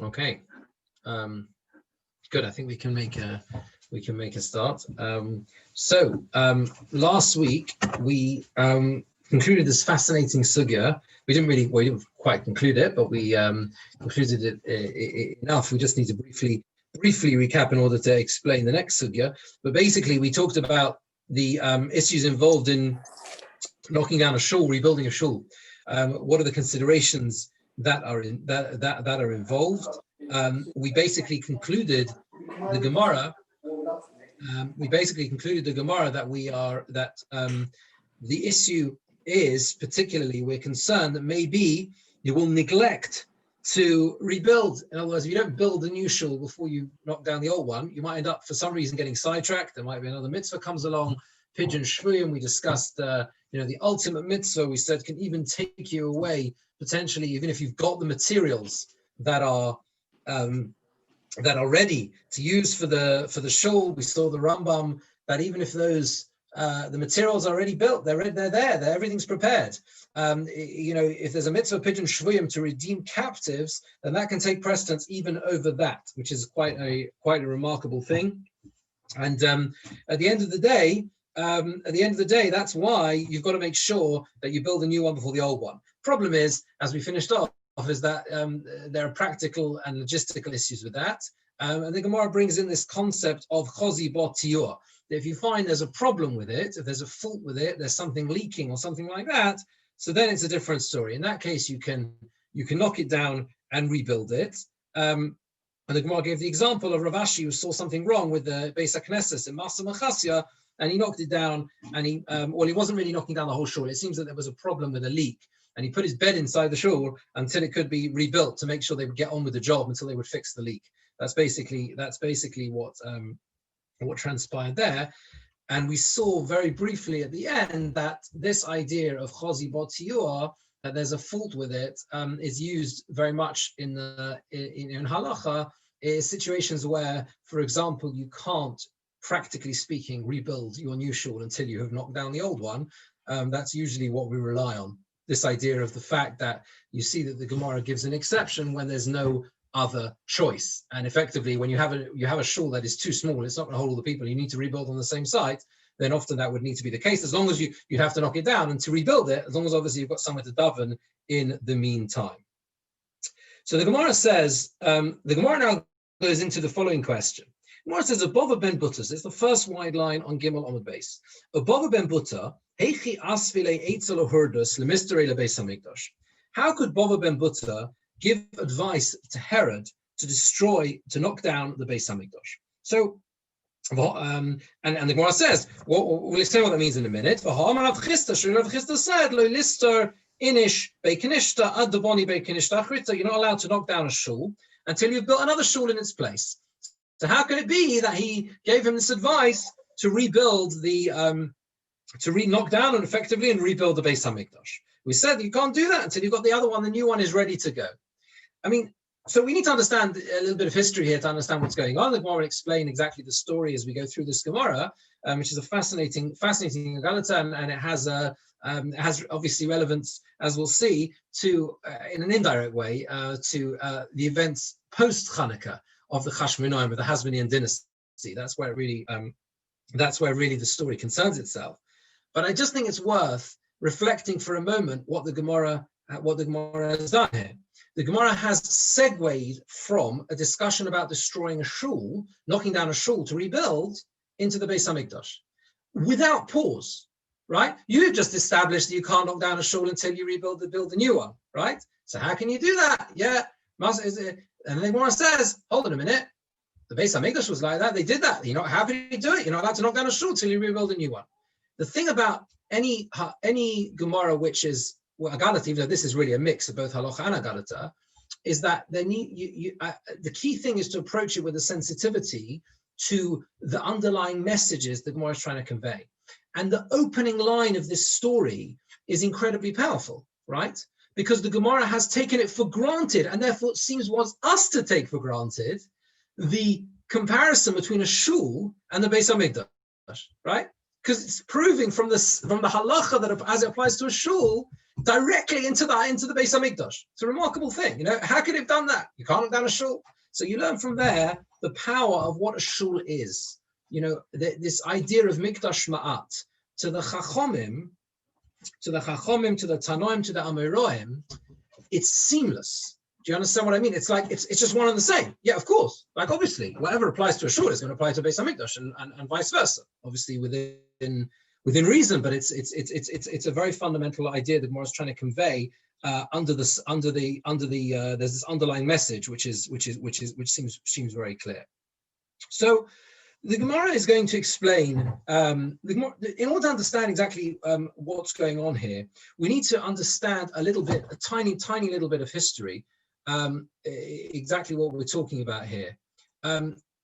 Okay. Good. I think we can make a start. Last week we concluded this fascinating sugya. We didn't quite conclude it, but we concluded it enough. We just need to briefly recap in order to explain the next sugya. But basically, we talked about the issues involved in knocking down a shul, rebuilding a shul. What are the considerations that are involved? We basically concluded the Gemora. That the issue is particularly we're concerned that maybe you will neglect to rebuild. In other words, if you don't build a new shul before you knock down the old one, you might end up for some reason getting sidetracked. There might be another mitzvah comes along. Pidyon Shvuyim, we discussed the ultimate mitzvah, we said, can even take you away potentially, even if you've got the materials that are ready to use for the shul. We saw the Rambam that even if those the materials are already built, they're there, everything's prepared. If there's a mitzvah Pidyon Shvuyim to redeem captives, then that can take precedence even over that, which is quite a remarkable thing. And at the end of the day, that's why you've got to make sure that you build a new one before the old one. Problem is, as we finished off, is that there are practical and logistical issues with that. And the Gemara brings in this concept of chozi bo tiyur. If you find there's a problem with it, if there's a fault with it, there's something leaking or something like that, so then it's a different story. In that case, you can knock it down and rebuild it. And the Gemara gave the example of Rav Ashi, who saw something wrong with the Beis HaKnesses in Masa Machasya, and he knocked it down, and he wasn't really knocking down the whole shul. It seems that there was a problem with a leak, and he put his bed inside the shul until it could be rebuilt to make sure they would get on with the job until they would fix the leak. That's basically what transpired there. And we saw very briefly at the end that this idea of chozi bo tiyur, that there's a fault with it, is used very much in halacha, is situations where, for example, you can't, practically speaking, rebuild your new shul until you have knocked down the old one. That's usually what we rely on. This idea of the fact that you see that the Gemara gives an exception when there's no other choice. And effectively, when you have a shul that is too small, it's not going to hold all the people you need to rebuild on the same site, then often that would need to be the case, as long as you'd have to knock it down and to rebuild it, as long as obviously you've got somewhere to daven in the meantime. So the Gemara says, the Gemara now goes into the following question. Gemara says, Abova ben Butter, it's the first wide line on Gimel Amud Beis. Abova ben Butter, heichi asvile eitzel hurdus lemistere lebeis hamikdash. How could Bova ben Butter give advice to Herod to knock down the Beis Hamikdash? So, and the Gemara says, we'll explain what that means in a minute. Rav Chisda said, Lo lister inish bekinishta ad doboni bekinishta achrita. You're not allowed to knock down a shul until you've built another shul in its place. So how can it be that he gave him this advice to rebuild knock down and effectively and rebuild the Beis Hamikdash? We said you can't do that until you've got the other one, the new one is ready to go. I mean, so we need to understand a little bit of history here to understand what's going on. The Gemara will explain exactly the story as we go through this Gemara, which is a fascinating Galata, and it has obviously relevance, as we'll see, to in an indirect way to the events post Chanukah of the Chashmonaim, of the Hasmonean dynasty. That's where really the story concerns itself. But I just think it's worth reflecting for a moment what the Gemara has done here. The Gemara has segued from a discussion about destroying a shul, knocking down a shul to rebuild, into the Beis Hamikdash, without pause, right? You've just established that you can't knock down a shul until you build a new one, right? So how can you do that? Yeah, and the Gemara says, hold on a minute, the Beis Hamikdash was like that, they did that. You're not happy to do it. You're not allowed to knock down a shul until you rebuild a new one. The thing about any Gemara which is Agalata, even though this is really a mix of both halacha and Agalata, is that the key thing is to approach it with a sensitivity to the underlying messages the Gemara is trying to convey. And the opening line of this story is incredibly powerful, right? Because the Gemara has taken it for granted, and therefore it seems wants us to take for granted the comparison between a shul and the Beis Hamikdash, right? because it's proving from the halacha that as it applies to a shul directly into the Beis Hamikdash. It's a remarkable thing. How could it have done that? You can't have done a shul. So you learn from there the power of what a shul is. This idea of Mikdash Ma'at to the Chachomim, to the Tanoim, to the Amoraim, it's seamless. Do you understand what I mean? It's like it's just one and the same. Yeah, of course. Like obviously, whatever applies to a shul is going to apply to Beis Hamikdash and vice versa. Obviously within reason, but it's a very fundamental idea that Gemora is trying to convey under there's this underlying message which seems very clear. So the Gemara is going to explain, in order to understand exactly what's going on here, we need to understand a tiny little bit of history, exactly what we're talking about here.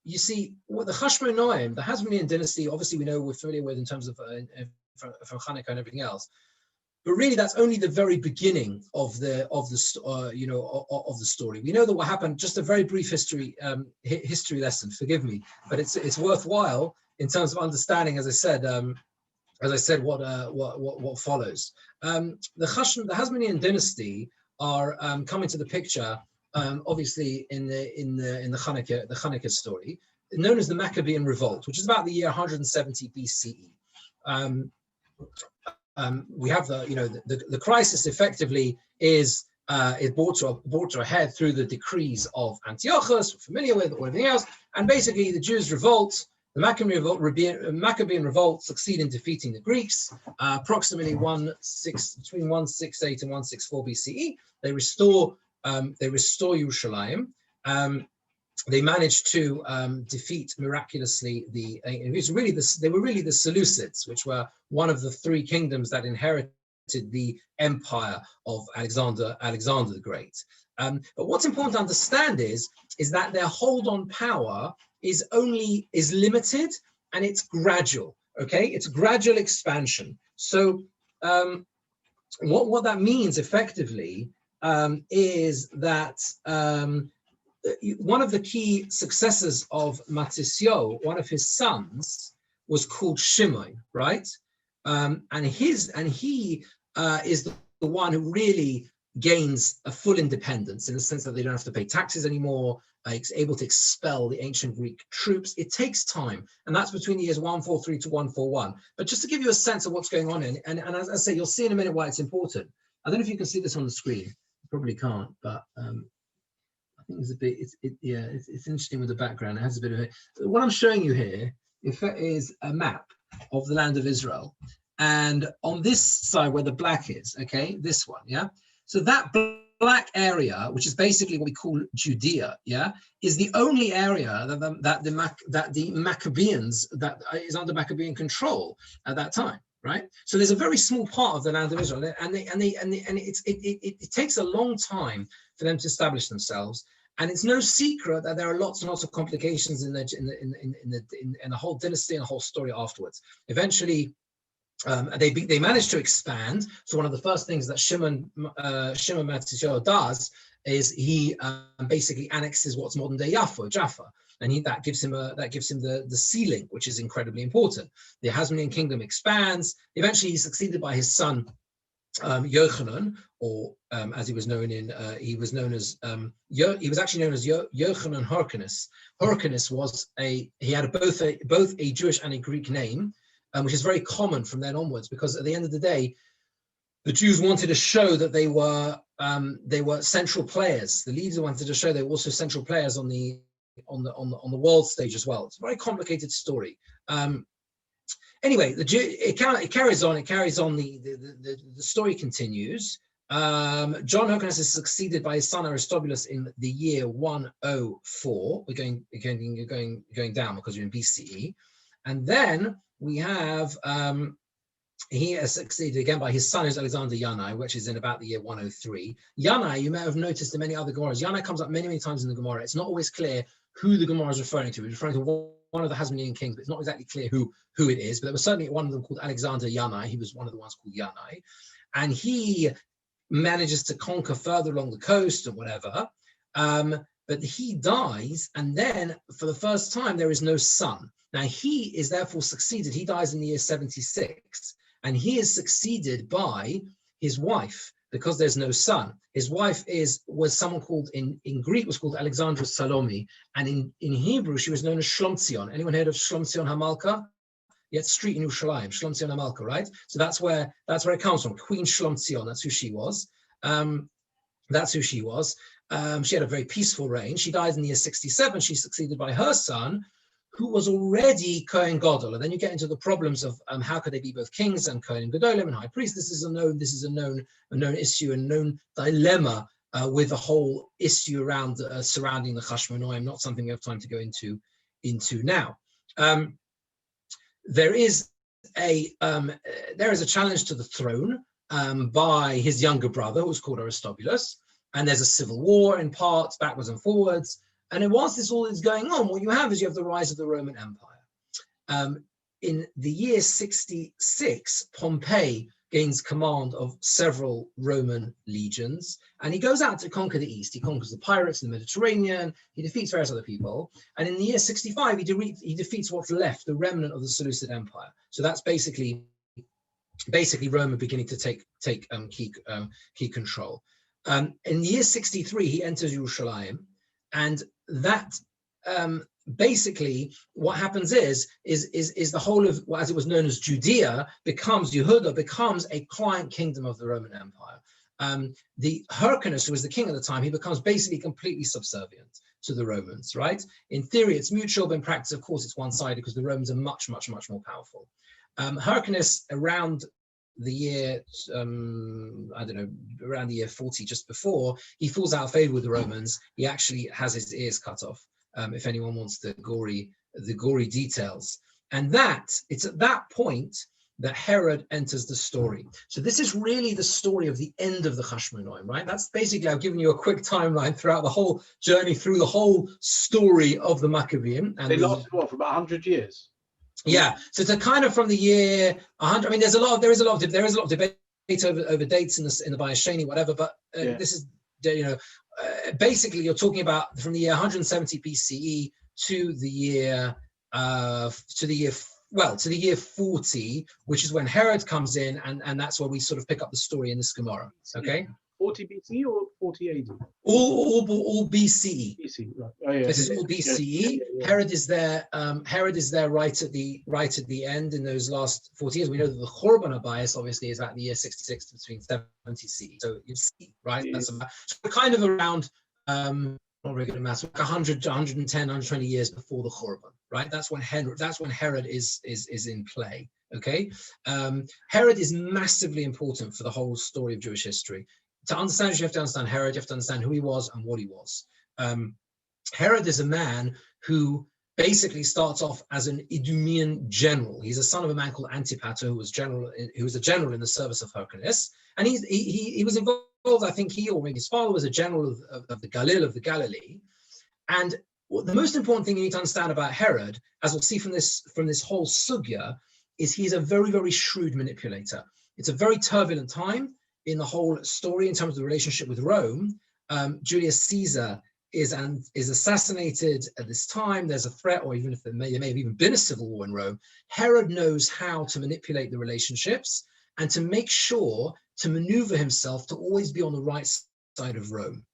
You see, what the Hashmonaim, the Hasmonean dynasty, obviously we're familiar with in terms of from Hanukkah and everything else. But really, that's only the very beginning of the story. We know that what happened. Just a very brief history lesson. Forgive me, but it's worthwhile in terms of understanding. As I said, what follows. The Hasmonean dynasty are coming to the picture. Obviously, in the Hanukkah story, known as the Maccabean Revolt, which is about the year 170 BCE. We have the crisis effectively is brought to a head through the decrees of Antiochus, we're familiar with, or anything else, and basically the Jews revolt. The Maccabean Revolt succeed in defeating the Greeks, approximately between 168 and 164 BCE. They restore Yerushalayim. They managed to defeat miraculously they were really the Seleucids, which were one of the three kingdoms that inherited the empire of Alexander the Great. But what's important to understand is that their hold on power is limited and it's gradual. Okay, it's gradual expansion. So what that means effectively is that one of the key successors of Matisyahu, one of his sons, was called Shimon, right? And he is the one who really gains a full independence in the sense that they don't have to pay taxes anymore. He's able to expel the ancient Greek troops. It takes time, and that's between the years 143 to 141. But just to give you a sense of what's going on, and as I say, you'll see in a minute why it's important. I don't know if you can see this on the screen. You probably can't, but I think there's a bit. It's interesting with the background. It has a bit of it. What I'm showing you here is a map of the land of Israel, and on this side where the black is, okay, this one, yeah. So that black area, which is basically what we call Judea, yeah, is the only area that the Maccabeans that is under Maccabean control at that time, right? So there's a very small part of the land of Israel, and it takes a long time for them to establish themselves. And it's no secret that there are lots and lots of complications in the whole dynasty and the whole story afterwards. Eventually, they managed to expand. So one of the first things that Shimon Matisyahu does is he basically annexes what's modern day Jaffa, and that gives him the ceiling, which is incredibly important. The Hasmonean kingdom expands. Eventually, he's succeeded by his son Yochanan, or as he was known actually known as Yochanan Hyrcanus. Hyrcanus had both a Jewish and a Greek name, which is very common from then onwards, because at the end of the day, the Jews wanted to show that they were central players. The leaders wanted to show they were also central players on the world stage as well. It's a very complicated story. Anyway, it carries on. The story continues. John Hyrcanus is succeeded by his son Aristobulus in the year 104. We're going down because you're in BCE, and then we have he is succeeded again by his son, who's Alexander Yanai, which is in about the year 103. Yanai, you may have noticed in many other Gemaras, Yanai comes up many times in the Gemara. It's not always clear who the Gemara is referring to. It's referring to one of the Hasmonean kings, but it's not exactly clear who it is. But there was certainly one of them called Alexander Yanai. He was one of the ones called Yanai. And he manages to conquer further along the coast or whatever. But but he dies, and then for the first time there is no son. Now he is therefore succeeded. He dies in the year 76, and he is succeeded by his wife, because there's no son. His wife was someone called, in Greek was called Alexandra Salome, and in Hebrew she was known as Shlomtzion. Anyone heard of Shlomtzion Hamalka? Yet street in Yerushalayim, Shlomtzion Hamalka, right? So that's where it comes from. Queen Shlomtzion, that's who she was. She had a very peaceful reign. She died in the year 67. She's succeeded by her son, who was already Kohen Gadol. And then you get into the problems of how could they be both kings and Kohen Gadolim and high priest. This is a known issue, a known dilemma with the whole issue around surrounding the Chashmonaim. Not something we have time to go into now. There is a challenge to the throne by his younger brother, who's called Aristobulus, and there's a civil war in parts, backwards and forwards. And whilst this all is going on, what you have the rise of the Roman Empire. In the year 66, Pompey gains command of several Roman legions, and he goes out to conquer the East. He conquers the pirates in the Mediterranean. He defeats various other people. And in the year 65, he defeats what's left, the remnant of the Seleucid Empire. So that's basically Rome beginning to take key control. In the year 63, he enters Yerushalayim, and that basically what happens is the whole of, as it was known as Yehuda becomes a client kingdom of the Roman Empire. The Hyrcanus, who was the king at the time, he becomes basically completely subservient to the Romans, right? In theory, it's mutual, but in practice, of course, it's one-sided because the Romans are much, much, much more powerful. Hyrcanus, around the year, around the year 40, just before, he falls out of favor with the Romans. He actually has his ears cut off, if anyone wants the gory details. And it's at that point that Herod enters the story. So this is really the story of the end of the Chashmonaim, right? That's basically, I've given you a quick timeline throughout the whole journey through the whole story of the Maccabean. And they lasted for about 100 years. Yeah, so to kind of from the year 100. I mean, there is a lot of debate over dates in the Bayis Sheni, whatever. But this is, basically you're talking about from the year 170 BCE to the year 40, which is when Herod comes in, and that's where we sort of pick up the story in this Gemora. Okay. 40 BCE or 40 AD? All BCE. BCE, right. Oh, yeah. This is all BCE. Yeah. Herod is there. Herod is there right at the end in those last 40 years. We know that the Churban Habayis obviously is about the year 66 to between 70 CE. So you see, right? Yeah. That's about, so we're kind of around not very good at maths, like 100 to 110, 120 years before the Churban, right? That's when Herod is in play. Okay. Herod is massively important for the whole story of Jewish history. To understand, you have to understand Herod, you have to understand who he was and what he was. Herod is a man who basically starts off as an Idumean general. He's a son of a man called Antipater, who was a general in the service of Hyrcanus. And he was involved, I think he or maybe his father was a general of the Galilee. And the most important thing you need to understand about Herod, as we'll see from this whole sugya, is he's a very, very shrewd manipulator. It's a very turbulent time in the whole story in terms of the relationship with Rome. Julius Caesar is assassinated at this time. There's a threat, or even if there may have even been a civil war in Rome. Herod knows how to manipulate the relationships and to make sure to maneuver himself to always be on the right side of Rome,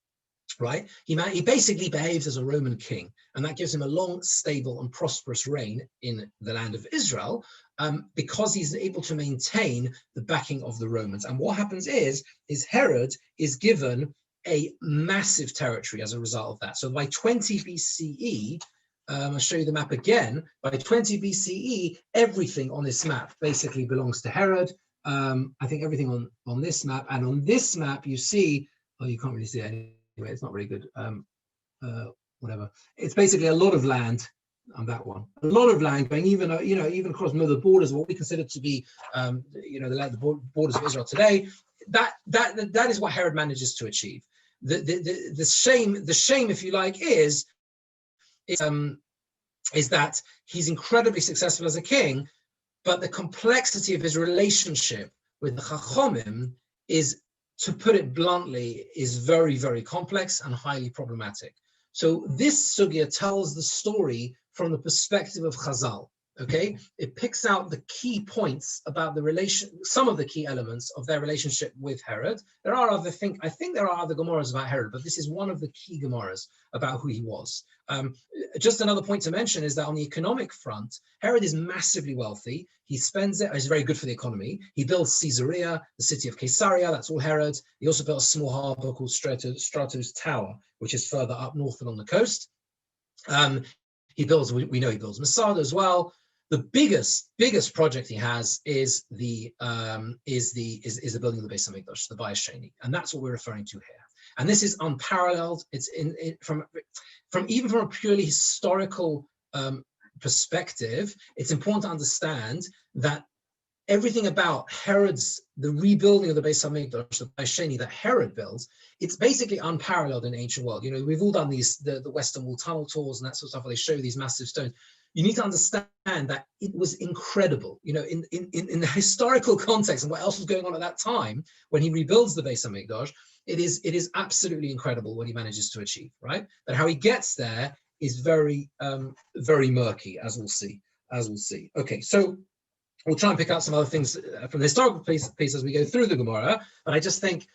right? He basically behaves as a Roman king, and that gives him a long, stable, and prosperous reign in the land of Israel, because he's able to maintain the backing of the Romans. And what happens is Herod is given a massive territory as a result of that. So by 20 BCE, I'll show you the map again. By 20 BCE, everything on this map basically belongs to Herod. I think everything on this map. And on this map, you see, oh, you can't really see it anyway. It's not very good. Whatever. It's basically a lot of land on that one. A lot of land going even across the borders of what we consider to be, the borders of Israel today. That is what Herod manages to achieve. The shame, if you like, is that he's incredibly successful as a king, but the complexity of his relationship with the Chachomim is, to put it bluntly, is very, very complex and highly problematic. So this sugya tells the story from the perspective of Chazal. Okay, it picks out the key points about the relation, some of the key elements of their relationship with Herod. There are other things, I think there are other Gemoras about Herod, but this is one of the key Gemoras about who he was. Just another point to mention is that on the economic front, Herod is massively wealthy. He spends it, it's very good for the economy. He builds Caesarea, the city of Caesarea, that's all Herod. He also built a small harbor called Stratos Tower, which is further up north and on the coast. He builds, we know he builds Masada as well. The biggest project he has is the building of the Beis Hamikdash, the Bayis Sheni, and that's what we're referring to here. And this is unparalleled. It's from even from a purely historical perspective. It's important to understand that everything about the rebuilding of the Beis Hamikdash, the Bayis Sheni that Herod builds, it's basically unparalleled in the ancient world. You know, we've all done the Western Wall tunnel tours and that sort of stuff where they show these massive stones. You need to understand that it was incredible, you know, in the historical context and what else was going on at that time when he rebuilds the Beis Hamikdash. It is absolutely incredible what he manages to achieve, right? But how he gets there is very, very murky, as we'll see. Okay, so we'll try and pick out some other things from the historical piece as we go through the Gemara. But I just think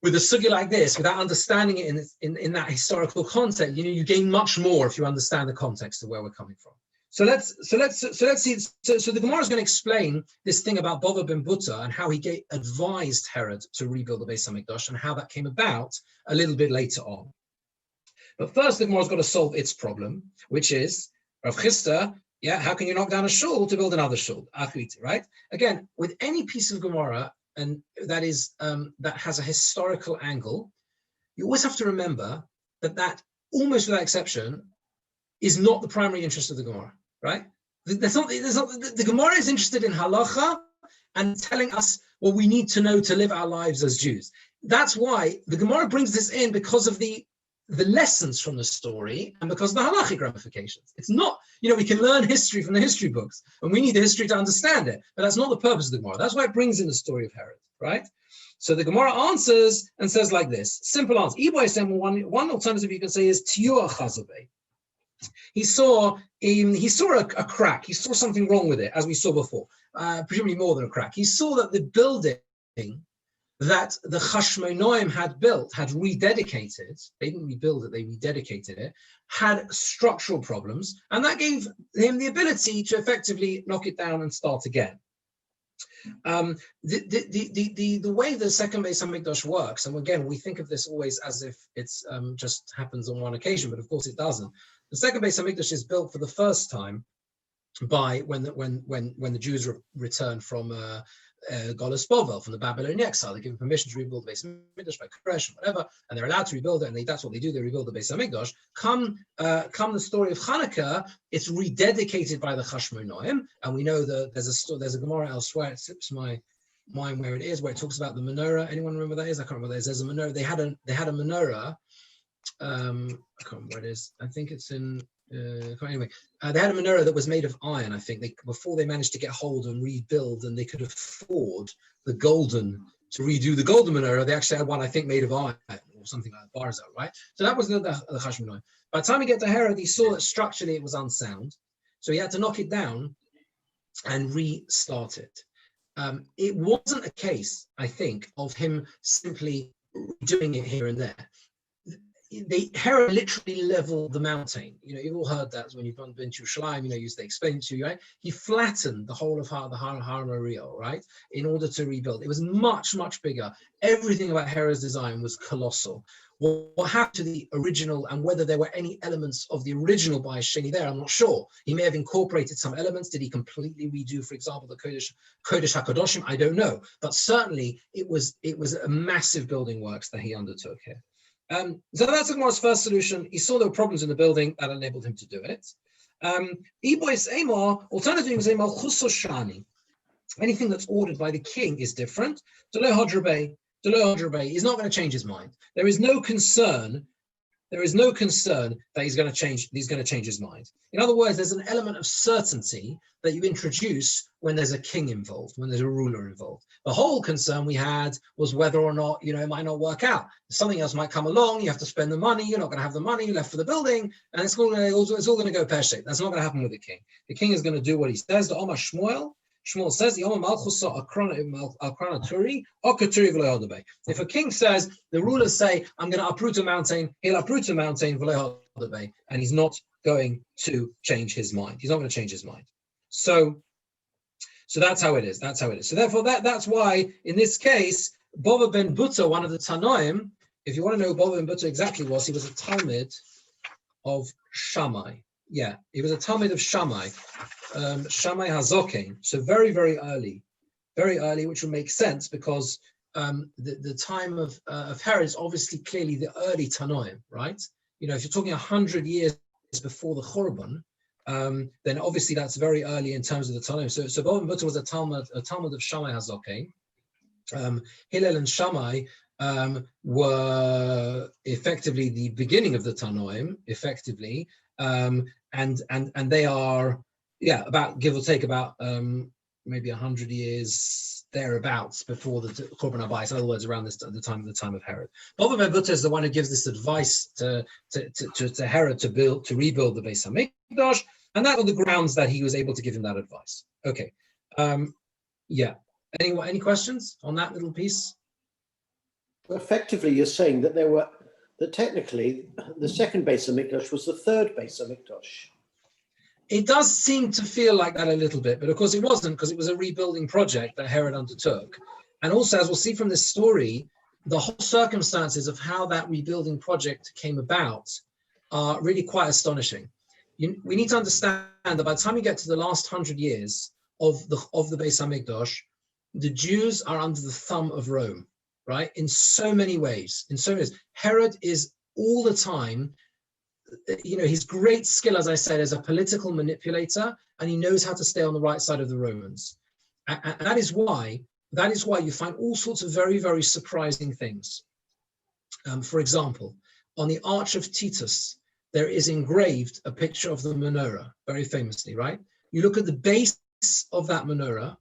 with a sugya like this, without understanding it in that historical context, you know, you gain much more if you understand the context of where we're coming from. So let's see. So the Gemara is going to explain this thing about Bava ben Buta and how he advised Herod to rebuild the Beis Hamikdash and how that came about a little bit later on. But first, the Gemara has got to solve its problem, which is Rav Chisda. Yeah, how can you knock down a shul to build another shul? Right? Again, with any piece of Gemara and that has a historical angle, you always have to remember that almost without exception is not the primary interest of the Gemara, right? The Gemara is interested in halacha and telling us what we need to know to live our lives as Jews. That's why the Gemara brings this in, because of the lessons from the story and because of the halachic ramifications. It's not, you know, we can learn history from the history books and we need the history to understand it, but that's not the purpose of the Gemara. That's why it brings in the story of Herod, right? So the Gemara answers and says like this, simple answer. One alternative you can say is Tiyua Chazabeh. He saw a crack. He saw something wrong with it, as we saw before, presumably more than a crack. He saw that the building that the Chashmonaim had built, had rededicated, they didn't rebuild it, they rededicated it, had structural problems, and that gave him the ability to effectively knock it down and start again. The way the second Beis Hamikdash works, and again, we think of this always as if it's just happens on one occasion, but of course it doesn't. The second Beis Hamikdash is built for the first time by when the Jews return from Golus Bovel, from the Babylonian exile. They give permission to rebuild the Beis Hamikdash by Koresh and whatever, and they're allowed to rebuild it, and that's what they do. They rebuild the Beis Hamikdash. Come the story of Hanukkah, it's rededicated by the Chashmonaim, and we know that there's a Gemara elsewhere. It slips my mind where it is, where it talks about the menorah. Anyone remember what that is? I can't remember what that is. There's a menorah. They had a menorah. I can't remember where it is. I think it's in. Anyway, they had a menorah that was made of iron. I think before they managed to get hold and rebuild, and they could afford to redo the golden menorah. They actually had one, I think, made of iron or something like Barza, right? So that was the Chashmonaim. By the time he got to Herod, he saw that structurally it was unsound, so he had to knock it down and restart it. It wasn't a case, I think, of him simply doing it here and there. Herod literally leveled the mountain. You know, you've all heard that when you've been to Yerushalayim, you know, they explain it to you, right? He flattened the whole of the Har Moriah, right, in order to rebuild. It was much, much bigger. Everything about Herod's design was colossal. What happened to the original, and whether there were any elements of the original Bayis Sheni there, I'm not sure. He may have incorporated some elements. Did he completely redo, for example, the Kodesh HaKadoshim? I don't know. But certainly it was a massive building works that he undertook here. So that's the Gemara's first solution. He saw there were problems in the building that enabled him to do it. Alternative, anything that's ordered by the king is different. He's not going to change his mind. There is no concern there is no concern that he's going to change his mind. In other words, there's an element of certainty that you introduce when there's a king involved, when there's a ruler involved. The whole concern we had was whether or not, it might not work out. Something else might come along, you have to spend the money, you're not going to have the money left for the building, and it's all going to go pear-shaped. That's not going to happen with the king. The king is going to do what he says. The Omar Shmuel says, if a king says, the rulers say, I'm going to uproot a mountain, he'll uproot a mountain, and he's not going to change his mind. He's not going to change his mind. So that's how it is. That's how it is. So therefore, that's why, in this case, Bava ben Buta, one of the Tanoim, if you want to know who Bava ben Buta exactly was, he was a Talmud of Shammai. Yeah, he was a Talmud of Shammai. Shammai Hazokin, so very, very early, which would make sense because the time of Herod is obviously clearly the early Tanoim, right? If you're talking 100 years before the Churban, then obviously that's very early in terms of the Tanoim. So Bava ben Buta was a Talmud of Shammai Hazokin. Hillel and Shammai were effectively the beginning of the Tanoim, effectively, and they are. Yeah, about give or take about maybe 100 years thereabouts before the Korban Habayis. In other words, around the time of Herod. Bava ben Buta is the one who gives this advice to Herod to rebuild the Beis Hamikdash, and that on the grounds that he was able to give him that advice. Okay, yeah. Any questions on that little piece? Well, effectively, you're saying that that technically the second Beis Hamikdash was the third Beis Hamikdash. It does seem to feel like that a little bit, but of course it wasn't, because it was a rebuilding project that Herod undertook. And also, as we'll see from this story, the whole circumstances of how that rebuilding project came about are really quite astonishing. We need to understand that by the time you get to the last 100 years of the Beis Hamikdash, the Jews are under the thumb of Rome, right? In so many ways. Herod is all the time, his great skill, as I said, as a political manipulator, and he knows how to stay on the right side of the Romans. And that is why you find all sorts of very, very surprising things. For example, on the Arch of Titus, there is engraved a picture of the menorah, very famously, right? You look at the base of that menorah,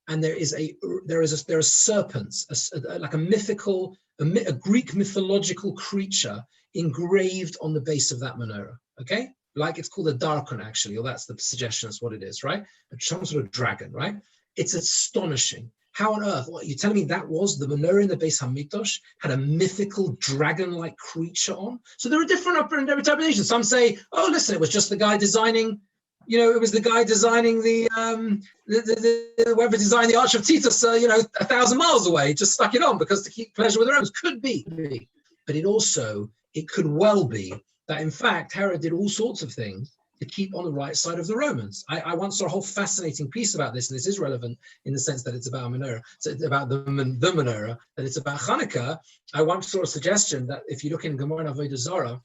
and there are serpents, like a Greek mythological creature engraved on the base of that menorah, okay? Like it's called a darkon, actually, or that's the suggestion, that's what it is, right? Some sort of dragon, right? It's astonishing. How on earth, what, you're telling me that was the menorah in the Beis Hamikdash had a mythical dragon-like creature on? So there are different interpretations. Some say, oh, listen, it was just the guy designing, it was the guy designing whoever designed the Arch of Titus, 1,000 miles away, just stuck it on because to keep pleasure with the Romans. Could be. But it could well be that, in fact, Herod did all sorts of things to keep on the right side of the Romans. I once saw a whole fascinating piece about this, and this is relevant in the sense that it's about menorah, so it's about the menorah, that it's about Hanukkah. I once saw a suggestion that if you look in Gemora and Avodah Zarah,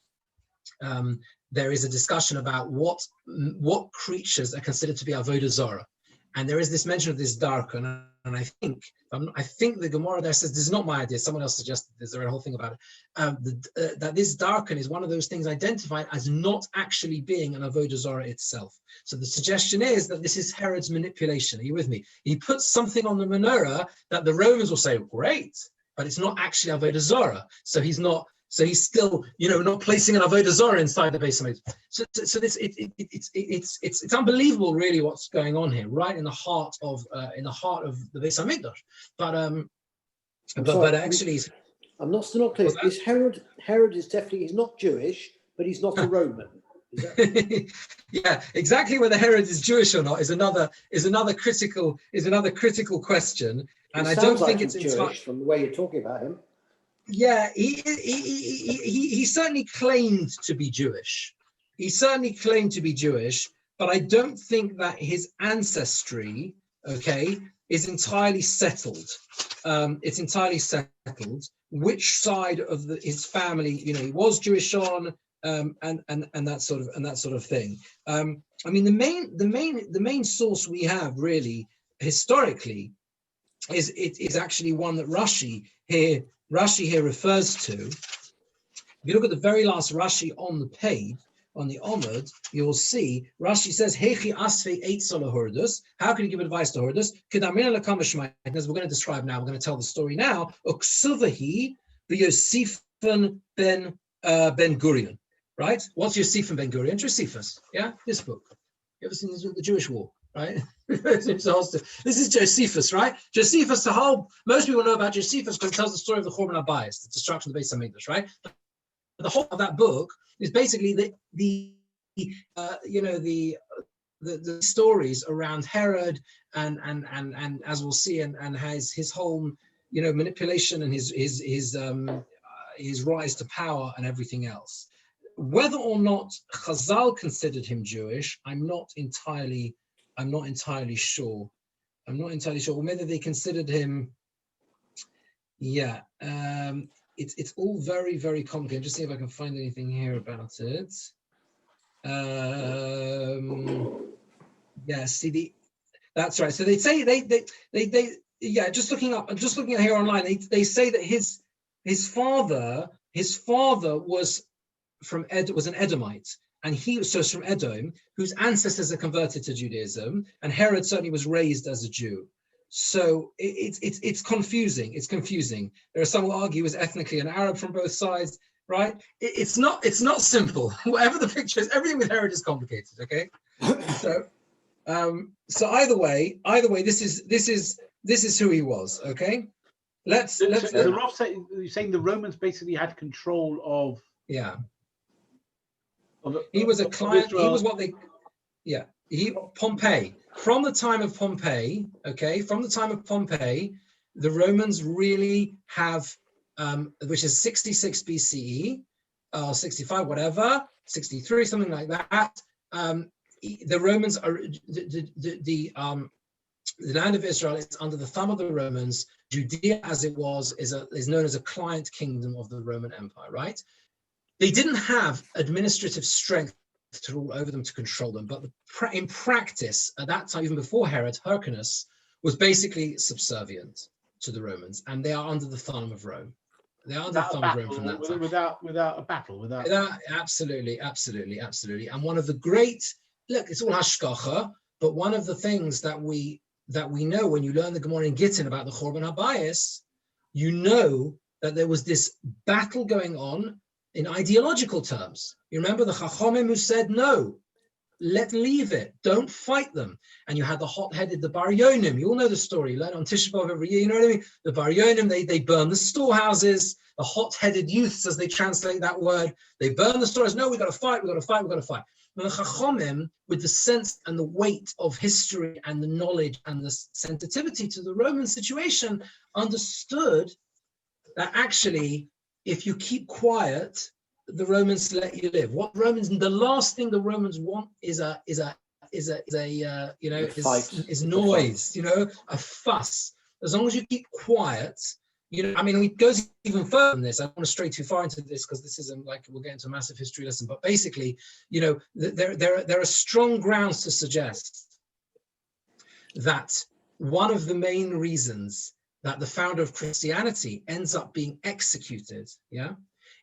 there is a discussion about what creatures are considered to be Avodah Zarah. And there is this mention of this darkon, and I think the Gemara there says, this is not my idea, someone else suggested there's a whole thing about it, that this darkon is one of those things identified as not actually being an Avodah Zarah itself. So the suggestion is that this is Herod's manipulation. Are you with me? He puts something on the menorah that the Romans will say, great, but it's not actually Avodah Zarah. So he's still, not placing an Avodah Zarah inside the Beis Hamikdash. So this it's unbelievable, really, what's going on here, right in the heart of the Beis Hamikdash. But actually, I'm still not clear. Is Herod is definitely, he's not Jewish, but he's not a Roman. Is that... Yeah, exactly whether Herod is Jewish or not is another critical question, and I don't think it's Jewish from the way you're talking about him. Yeah, he certainly claimed to be Jewish. But I don't think that his ancestry, is entirely settled. It's entirely settled which side of his family, he was Jewish on, and that sort of thing. I mean, the main source we have really historically is actually one that Rashi here refers to, If you look at the very last Rashi on the page, on the Omud, you'll see Rashi says, Hechi asfe eitzel hordus. How can you give advice to hordus? As we're going to describe now, we're going to tell the story now. Uksuvahi b'Yosifan ben Gurion. Right? What's Yosifan ben Gurion? Josephus. Yeah, this book. You ever seen the Jewish War? Right? This is Josephus, right? Josephus, most people know about Josephus because it tells the story of the Churban HaBayis, the destruction of the Beis HaMikdash, right? But the whole of that book is basically the stories around Herod and as we'll see and his whole manipulation and his rise to power and everything else. Whether or not Chazal considered him Jewish, I'm not entirely sure. Or whether they considered him. Yeah. It's all very, very complicated. Just see if I can find anything here about it. That's right. So they say they just looking at here online. They say that his father was an Edomite, and he was from Edom, whose ancestors are converted to Judaism, and Herod certainly was raised as a Jew. So it's confusing. It's confusing. There are some who argue he was ethnically an Arab from both sides, right? It's not simple. Whatever the picture is, everything with Herod is complicated. Okay, so either way, this is who he was. Okay, let's. So the Roth you're saying the Romans basically had control of. Yeah. He was a client. He was what they. Yeah. Pompey. From the time of Pompey, the Romans really have, which is 66 BCE, 65, whatever, 63, something like that. The Romans are the land of Israel is under the thumb of the Romans. Judea, as it was, is known as a client kingdom of the Roman Empire. Right? They didn't have administrative strength to rule over them, to control them, but in practice at that time, even before Herod, Hyrcanus was basically subservient to the Romans, and they are under the thumb of Rome. They are under the thumb of Rome from that time. Without a battle, absolutely. And one of the great it's all hashkacha, but one of the things that we know when you learn the Gemora in Gittin about the Churban HaBayis, you know that there was this battle going on in ideological terms. You remember the Chachamim who said, no, leave it, don't fight them. And you had the hot-headed, the Bar Yonim. You all know the story. You learn on Tisha B'Av every year, you know what I mean? The Bar Yonim, they burn the storehouses. The hot-headed youths, as they translate that word, they burn the storehouses. No, we've got to fight. And the Chachamim, with the sense and the weight of history and the knowledge and the sensitivity to the Roman situation, understood that actually, if you keep quiet, the Romans let you live. The last thing the Romans want is noise, a fuss. As long as you keep quiet, it goes even further than this. I don't want to stray too far into this because this isn't like we'll get into a massive history lesson. But basically, there are strong grounds to suggest that one of the main reasons that the founder of Christianity ends up being executed,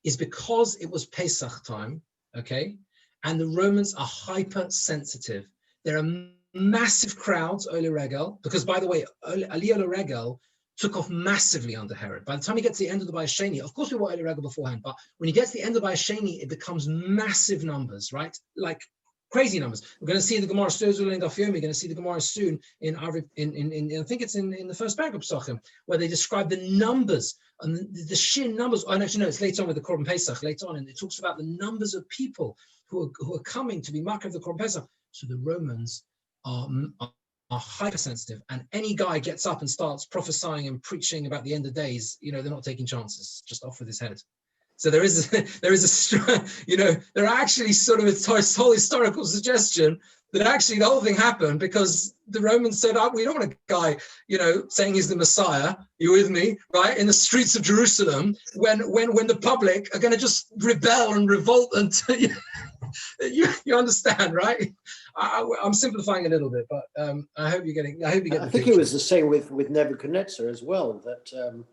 is because it was Pesach time, okay? And the Romans are hypersensitive. There are massive crowds, Ole Regel, because by the way, Aliyah Ole Regel took off massively under Herod. By the time he gets to the end of the Bayis Sheni, of course we were Ole Regel beforehand, but when he gets to the end of the Bayis Sheni, it becomes massive numbers, right? Like crazy numbers. We're going to see the Gemara in Daf Yomi. We're going to see the Gemara soon in I think it's in the first paragraph of Psachim, where they describe the numbers and the sheer numbers. Oh, no, actually, no, it's later on with the Korban Pesach. Later on, and it talks about the numbers of people who are coming to be marked of the Korban Pesach. So the Romans are hypersensitive, and any guy gets up and starts prophesying and preaching about the end of days, they're not taking chances. Just off with his head. So there is there are actually sort of a whole historical suggestion that actually the whole thing happened because the Romans said, we don't want a guy, saying he's the Messiah, you with me, right, in the streets of Jerusalem when the public are going to just rebel and revolt and you understand, right? I'm simplifying a little bit, but I hope you get. I think it was the same with Nebuchadnezzar as well. That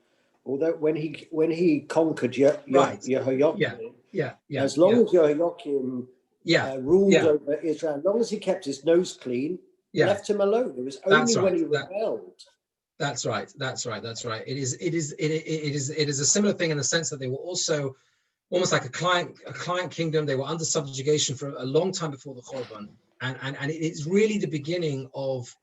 Although when he conquered Right. Jehoiakim, Yeah. as long as Jehoiakim ruled over Israel, as long as he kept his nose clean, left him alone. It was only when he rebelled. That's right. It is a similar thing in the sense that they were also almost like a client kingdom. They were under subjugation for a long time before the Churban, and it is really the beginning of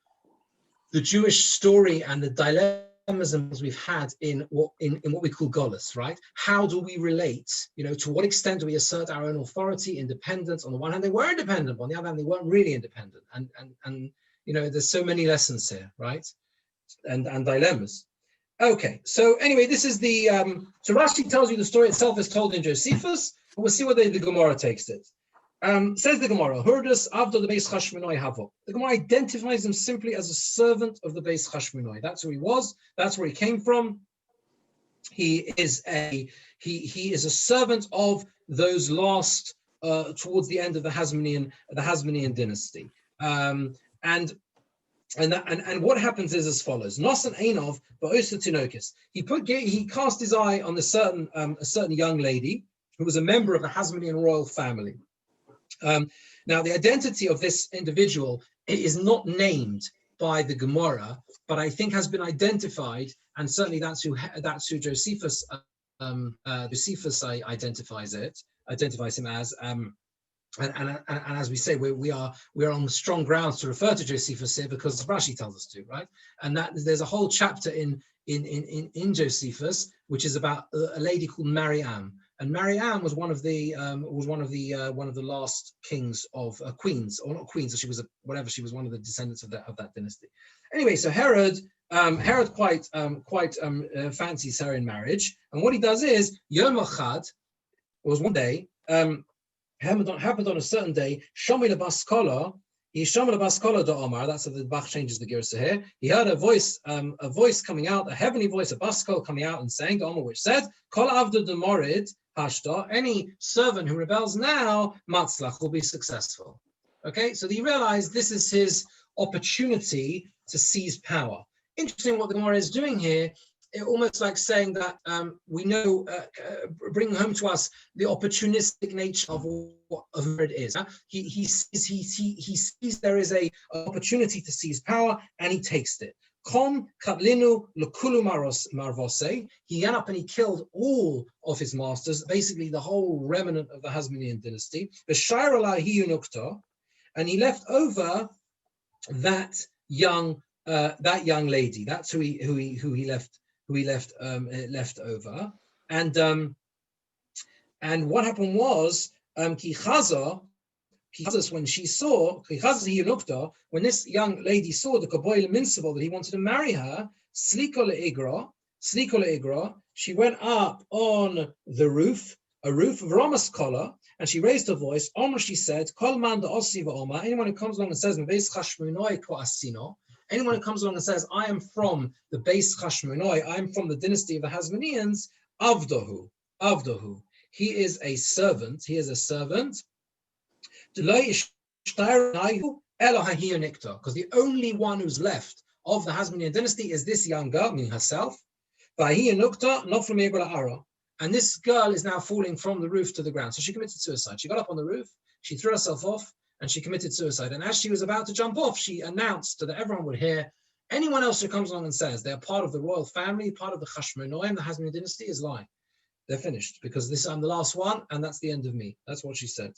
the Jewish story and the dilemmas we've had in what we call Golus, right? How do we relate? To what extent do we assert our own authority, independence? On the one hand, they were independent, but on the other hand, they weren't really independent. And there's so many lessons here, right? And dilemmas. Okay, so anyway, this is the so Rashi tells you the story itself is told in Josephus. We'll see whether the Gemara takes it. Says the Gemara, Hurdas Avdo the Beis Chashmonoi Havo. The Gemara identifies him simply as a servant of the Beis Chashmonoi. That's who he was. That's where he came from. He is a servant of those last towards the end of the Hasmonean dynasty. And what happens is as follows: Nosan Einov ba'osa tinokis. He cast his eye on a certain young lady who was a member of the Hasmonean royal family. Now, the identity of this individual is not named by the Gemara, but I think has been identified, and certainly that's who Josephus identifies him as. And as we say, we are on strong grounds to refer to Josephus here because Rashi tells us to, right? And that there's a whole chapter in Josephus which is about a lady called Mariam, and Mariam was one of the last kings of queens, or not queens, she was she was one of the descendants of that dynasty. Anyway, so Herod quite fancies her in marriage, and what he does is Yom Echad was one day. Happened on a certain day. Shomi lebaskola, da Omar. That's how the Bach changes the girsa here. He heard a voice coming out, a heavenly voice, a baskol coming out and saying, the Omar, which said, Kol avdu demorid hashta. Any servant who rebels now, matzlach, will be successful. Okay, so he realized this is his opportunity to seize power. Interesting what the Gemara is doing here. It almost like saying that we know, bringing home to us the opportunistic nature of whatever it is. He sees there is a opportunity to seize power, and he takes it. Kom katlinu lekulu marvose. He ran up and he killed all of his masters, basically the whole remnant of the Hasmonean dynasty. And he left over that young lady. That's who he left over, and what happened was Kichaza, when she saw when this young lady saw the Kaboil Minsabel that he wanted to marry her, Sliko Le'igra, she went up on the roof, a roof of Ramas Kola, and she raised her voice. Omar, she said, Kol man da Osiva Omar. Anyone who comes along and says, anyone who comes along and says, I am from the Beis Chashmonoi, I am from the dynasty of the Hasmoneans, Avdohu. He is a servant. Because the only one who's left of the Hasmonean dynasty is this young girl, meaning herself. And this girl is now falling from the roof to the ground. So she committed suicide. She got up on the roof, she threw herself off, and she committed suicide. And as she was about to jump off, she announced so that everyone would hear, anyone else who comes along and says they're part of the royal family, part of the Chashmonoim, the Hasmonean dynasty, is lying. They're finished, because I'm the last one, and that's the end of me. That's what she said.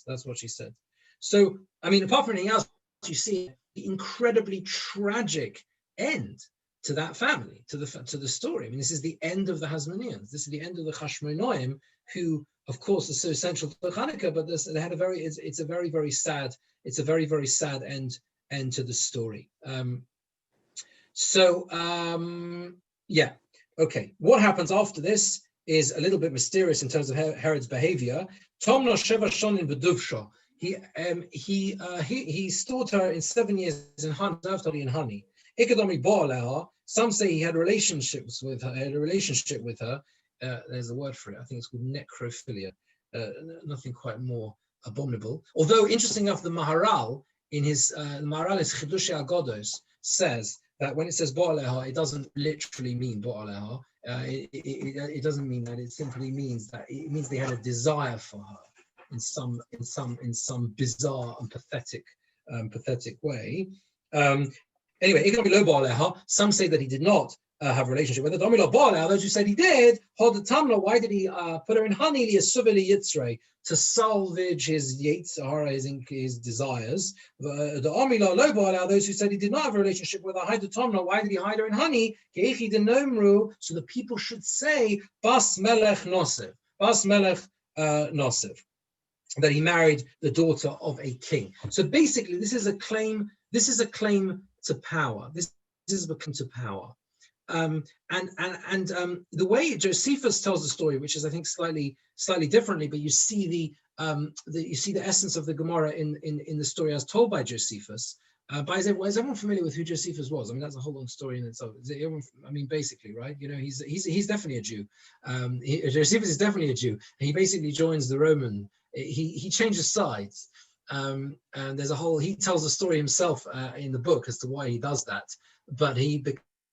So, I mean, apart from anything else, you see the incredibly tragic end to that family, to the story. I mean, this is the end of the Hasmoneans. This is the end of the Chashmonoim, who, of course, is so essential to Hanukkah, but they had it's a very, very sad end to the story. Yeah, okay. What happens after this is a little bit mysterious in terms of Herod's behavior. Tomno Sheva Shonin B'Duvsha. He stored her in 7 years in honey. Ikadomi Bo'aleha. Some say he had relationships with her. There's a word for it. I think it's called necrophilia. Nothing quite more abominable. Although, interesting enough, the Maharal in his Maharal is Chidushei Agodos says that when it says Bo'aleha, it doesn't literally mean Bo'aleha. It doesn't mean that. It simply means that it means they had a desire for her in some bizarre and pathetic way. Anyway, some say that he did not have a relationship with her. Those who said he did, why did he put her in honey to salvage his yitzhara, his desires? Those who said he did not have a relationship with her, why did he hide her in honey? So the people should say Bas Melech Nosef, that he married the daughter of a king. So basically, this is a claim to power. This is a claim to power. And the way Josephus tells the story, which is I think slightly differently, but you see the essence of the Gemara in the story as told by Josephus. Is everyone familiar with who Josephus was? I mean, that's a whole long story in itself. Basically, right? You know, he's definitely a Jew. Josephus is definitely a Jew, and he basically joins the Roman. He changes sides, and there's a whole. He tells the story himself in the book as to why he does that. But he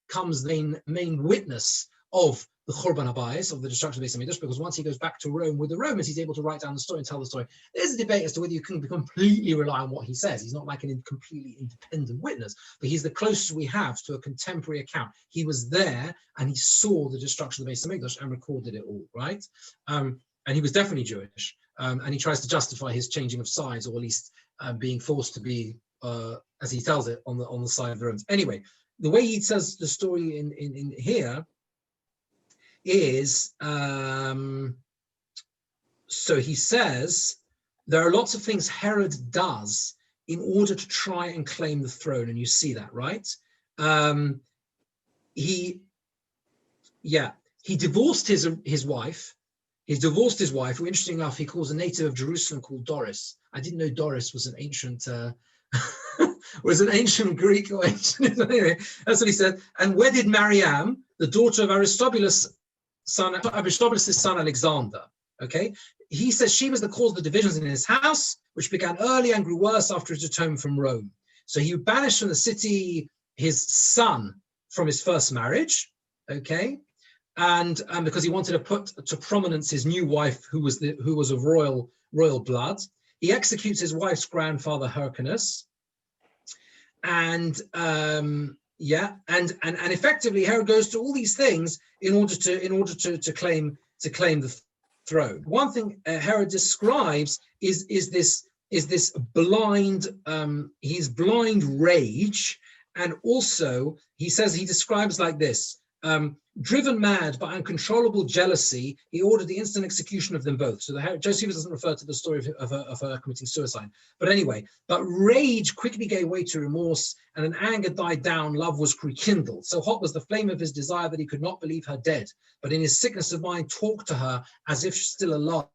becomes the main witness of the Churban Habayis, of the destruction of Beis Hamikdash, because once he goes back to Rome with the Romans, he's able to write down the story and tell the story. There's a debate as to whether you can completely rely on what he says. He's not like a completely independent witness, but he's the closest we have to a contemporary account. He was there and he saw the destruction of the Beis Hamikdash and recorded it all, right? And he was definitely Jewish. And he tries to justify his changing of sides, or at least being forced to be, as he tells it, on the side of the Romans. Anyway, the way he says the story in here is, so he says, there are lots of things Herod does in order to try and claim the throne, and you see that, right? He divorced his wife. He's divorced his wife, who, interesting enough, he calls a native of Jerusalem called Doris. I didn't know Doris was an ancient Greek or ancient. Anyway, that's what he said. And wedded Mariam, the daughter of Aristobulus' son Alexander. Okay, he says she was the cause of the divisions in his house, which began early and grew worse after his return from Rome. So he banished from the city his son from his first marriage. Okay. And because he wanted to put to prominence his new wife, who was of royal blood. He executes his wife's grandfather Hyrcanus, and effectively Herod goes to all these things in order to claim the throne. One thing Herod describes is this blind rage, and also he describes like this. Driven mad by uncontrollable jealousy, he ordered the instant execution of them both. So Josephus doesn't refer to the story of her committing suicide. But rage quickly gave way to remorse, and an anger died down, love was rekindled. So hot was the flame of his desire that he could not believe her dead, but in his sickness of mind talked to her as if still alive,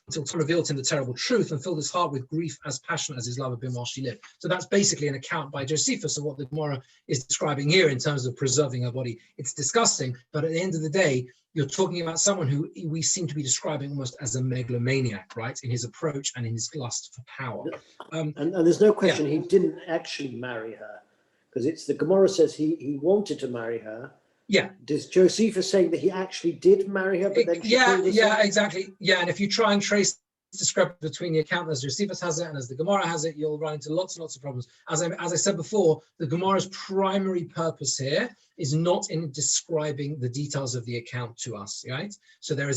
until time revealed him the terrible truth and filled his heart with grief as passionate as his love had been while she lived. So that's basically an account by Josephus of what the Gemora is describing here in terms of preserving her body. It's disgusting, but at the end of the day, you're talking about someone who we seem to be describing almost as a megalomaniac, right, in his approach and in his lust for power. And there's no question he didn't actually marry her, because it's the Gemora says he wanted to marry her. Yeah. Does Josephus saying that he actually did marry her, but then she killed herself? Yeah, exactly. Yeah, and if you try and trace the discrepancy between the account as Josephus has it and as the Gemara has it, you'll run into lots and lots of problems. As I said before, the Gemara's primary purpose here is not in describing the details of the account to us, right? So there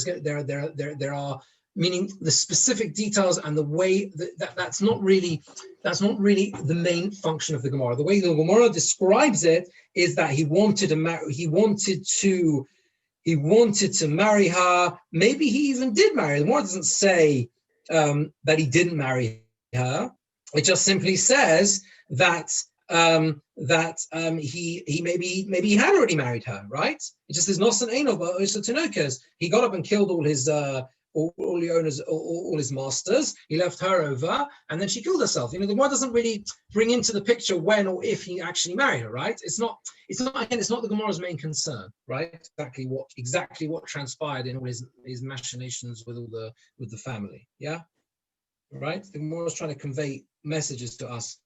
are meaning the specific details and the way that's not really the main function of the Gemara. The way the Gemara describes it is that he wanted to marry her. Maybe he even did marry her. The Gemara doesn't say that he didn't marry her. It just simply says that he maybe had already married her, right? It just says Nosan Einov Tinokas. He got up and killed all his all the owners, all his masters. He left her over, and then she killed herself. The Gemara doesn't really bring into the picture when or if he actually married her, right? It's not the Gemara's main concern, right? Exactly what transpired in all his machinations with the family, yeah, right? The Gemara is trying to convey messages to us,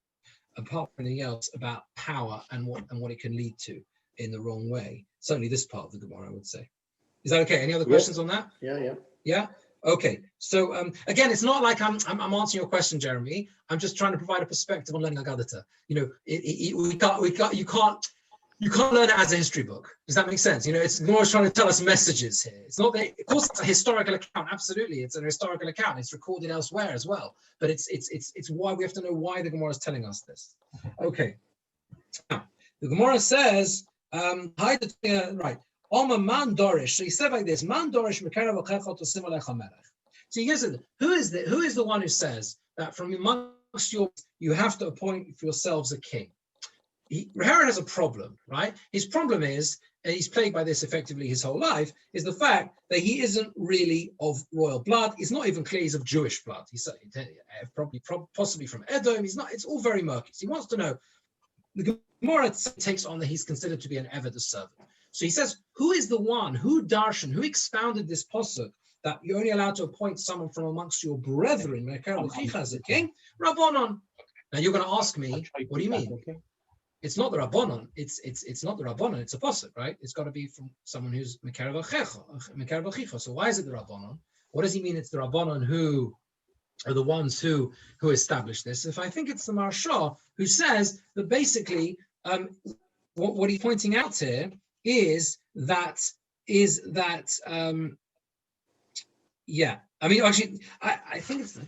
apart from anything else, about power and what it can lead to. in the wrong way. Certainly this part of the Gemara, I would say. Is that okay? Any other questions on that? Yeah. Okay. So again, it's not like I'm answering your question, Jeremy. I'm just trying to provide a perspective on learning Agadah. You can't learn it as a history book. Does that make sense? It's more trying to tell us messages here. It's not that, of course, it's a historical account. Absolutely, it's an historical account. It's recorded elsewhere as well. But it's why we have to know why the Gemara is telling us this. Okay. Now, the Gemara says, right. Oma man dorish. So he said like this: Man dorish mekarav achecha tosim alecha melech. So he says, who is the one who says that from amongst you have to appoint for yourselves a king? Herod has a problem, right? His problem is, and he's plagued by this effectively his whole life, is the fact that he isn't really of royal blood. He's not even clear he's of Jewish blood. He's probably possibly from Edom. He's not. It's all very murky. So he wants to know. The Gemara takes on that he's considered to be an Eved, a servant. So he says, who is the one, who darshan, who expounded this posuk that you're only allowed to appoint someone from amongst your brethren as a king? Rabbanon. Now you're going to ask me, what do you mean? It's not the Rabbanon. It's not the Rabbanon. It's a posuk, right? It's got to be from someone who's mekarav achicha. So why is it the Rabbanon? What does he mean? It's the Rabbanon who are the ones who established this. If I think it's the Maharsha who says that basically what he's pointing out here is that I mean, actually, I think it's not.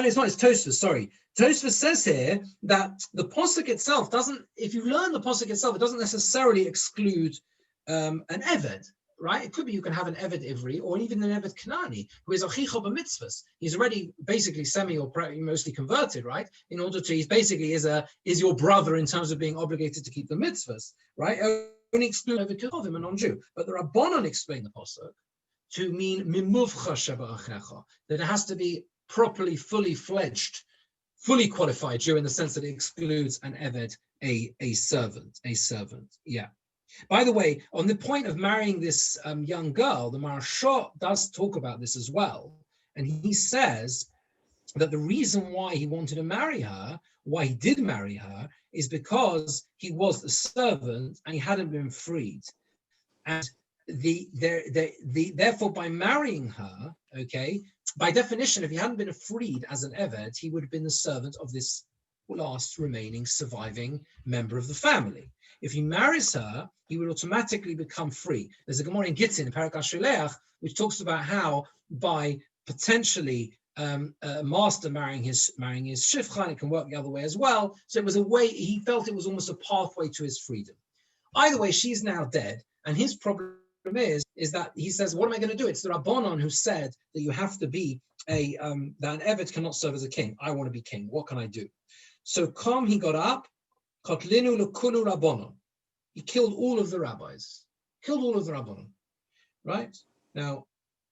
It's Tosfos. Sorry, Tosfos says here that the posuk itself doesn't. If you learn the posuk itself, it doesn't necessarily exclude an eved, right? It could be you can have an eved ivri or even an eved kanani who is achicha b'mitzvahs. He's already basically semi or mostly converted, right? In order to, he's basically is your brother in terms of being obligated to keep the mitzvahs, right? Only exclude eved kerovim, a non-Jew, but the Rabbanon explain the posuk to mean mimuvcha sheba achecha, that it has to be properly, fully fledged, fully qualified Jew in the sense that it excludes an eved, a servant. Yeah. By the way, on the point of marrying this young girl, the Maharsha does talk about this as well, and he says that the reason why he wanted to marry her, why he did marry her, is because he was a servant and he hadn't been freed, and therefore, by marrying her, okay, by definition, if he hadn't been freed as an Eved, he would have been the servant of this last remaining surviving member of the family. If he marries her, he would automatically become free. There's a Gemora in Gittin, in Parak HaShileach, which talks about how by potentially a master marrying his shifcha, it can work the other way as well. So it was a way, he felt it was almost a pathway to his freedom. Either way, she's now dead, and his problem is that he says, what am I going to do? It's the Rabbanon who said that you have to be that an Eved cannot serve as a king. I want to be king. What can I do? So he got up, Kotlinu lekulu Rabbanon. He killed all of the rabbis, killed all of the Rabbanon, right? Now,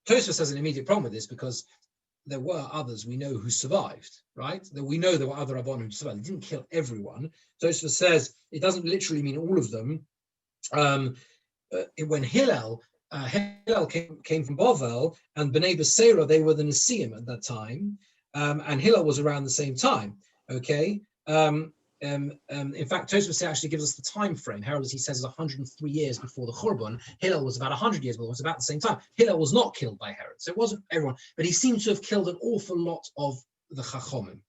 Tosfos has an immediate problem with this because there were others we know who survived, right? That we know there were other Rabbanon who survived. They didn't kill everyone. Tosfos says it doesn't literally mean all of them. When Hillel came from Bovel and Bnei Basra, they were the Nesiim at that time, and Hillel was around the same time. Okay, in fact, Tosfos actually gives us the time frame. Herod, as he says, is 103 years before the Churban. Hillel was about 100 years, but it was about the same time. Hillel was not killed by Herod, so it wasn't everyone, but he seems to have killed an awful lot of the Chachomim.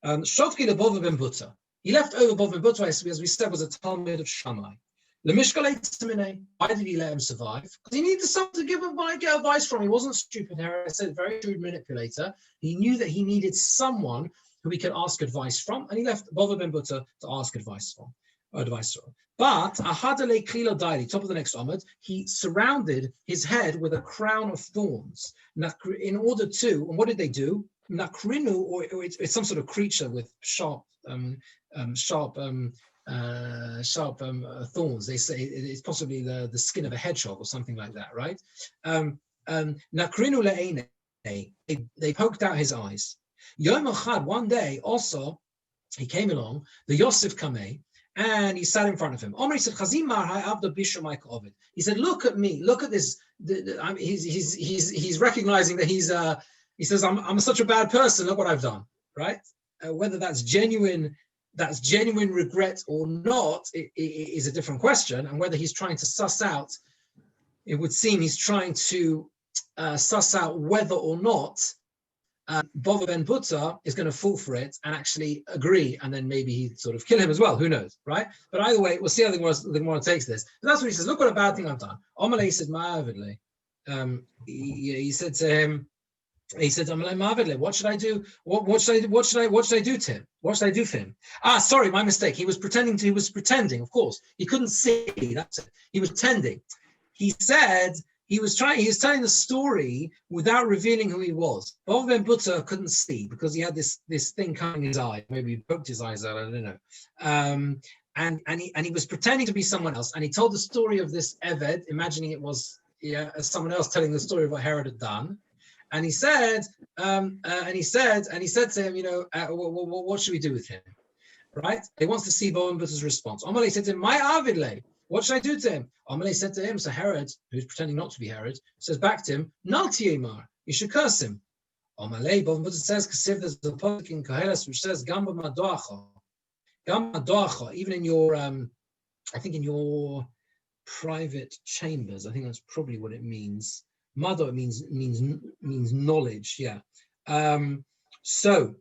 Shovki lebova ben Buta. He left over Bov ben Buta, as we said, was a Talmud of Shammai. Why did he let him survive? Because he needed someone to get advice from. He wasn't stupid. Herod said, very shrewd manipulator. He knew that he needed someone who he could ask advice from, and he left Bova ben Buta to ask advice from. But Ahadale Klilo Daili, top of the next Amud, he surrounded his head with a crown of thorns. In order to, and what did they do? Nakrinu, or it's some sort of creature with sharp thorns. They say it's possibly the skin of a hedgehog or something like that, right? Nakrinu le'ene. They poked out his eyes. Yom Echad, one day, also he came along. The Yosef Kameh, and he sat in front of him. Omri said, he said, look at me, look at this. He's recognizing that he says, I'm such a bad person. Look what I've done, right? Whether that's genuine that's genuine regret or not is a different question, and whether he's trying to suss out, it would seem he's trying to suss out whether or not Bava ben Buta is going to fall for it and actually agree, and then maybe he sort of kill him as well. Who knows, right? But either way, we'll see how the Gemora takes this. But that's what he says. Look what a bad thing I've done. Amalei said, Ma'avidle. He said to him, Amalei Ma'avidle, what should I do? What should I do to him? What should I do for him? Sorry, my mistake. He was pretending, of course. He couldn't see. That's it. He was pretending. He said he was telling the story without revealing who he was. Bava ben Buta couldn't see because he had this thing coming in his eye. Maybe he poked his eyes out, I don't know. And he was pretending to be someone else. And he told the story of this Eved, imagining it was someone else telling the story of what Herod had done. And he said to him, what should we do with him? Right? He wants to see Bava ben Buta's response. Amalei said to him, my Avidle. What should I do to him? Amalei said to him, so Herod, who's pretending not to be Herod, says back to him, Nal tiyemar, you should curse him. Amalei, Bava says, Kasiv, there's a pasuk in Koheles which says, Gamba madoacha. Gamba madoacha, even in your, I think in your private chambers, I think that's probably what it means. Mado, it means knowledge, yeah. So,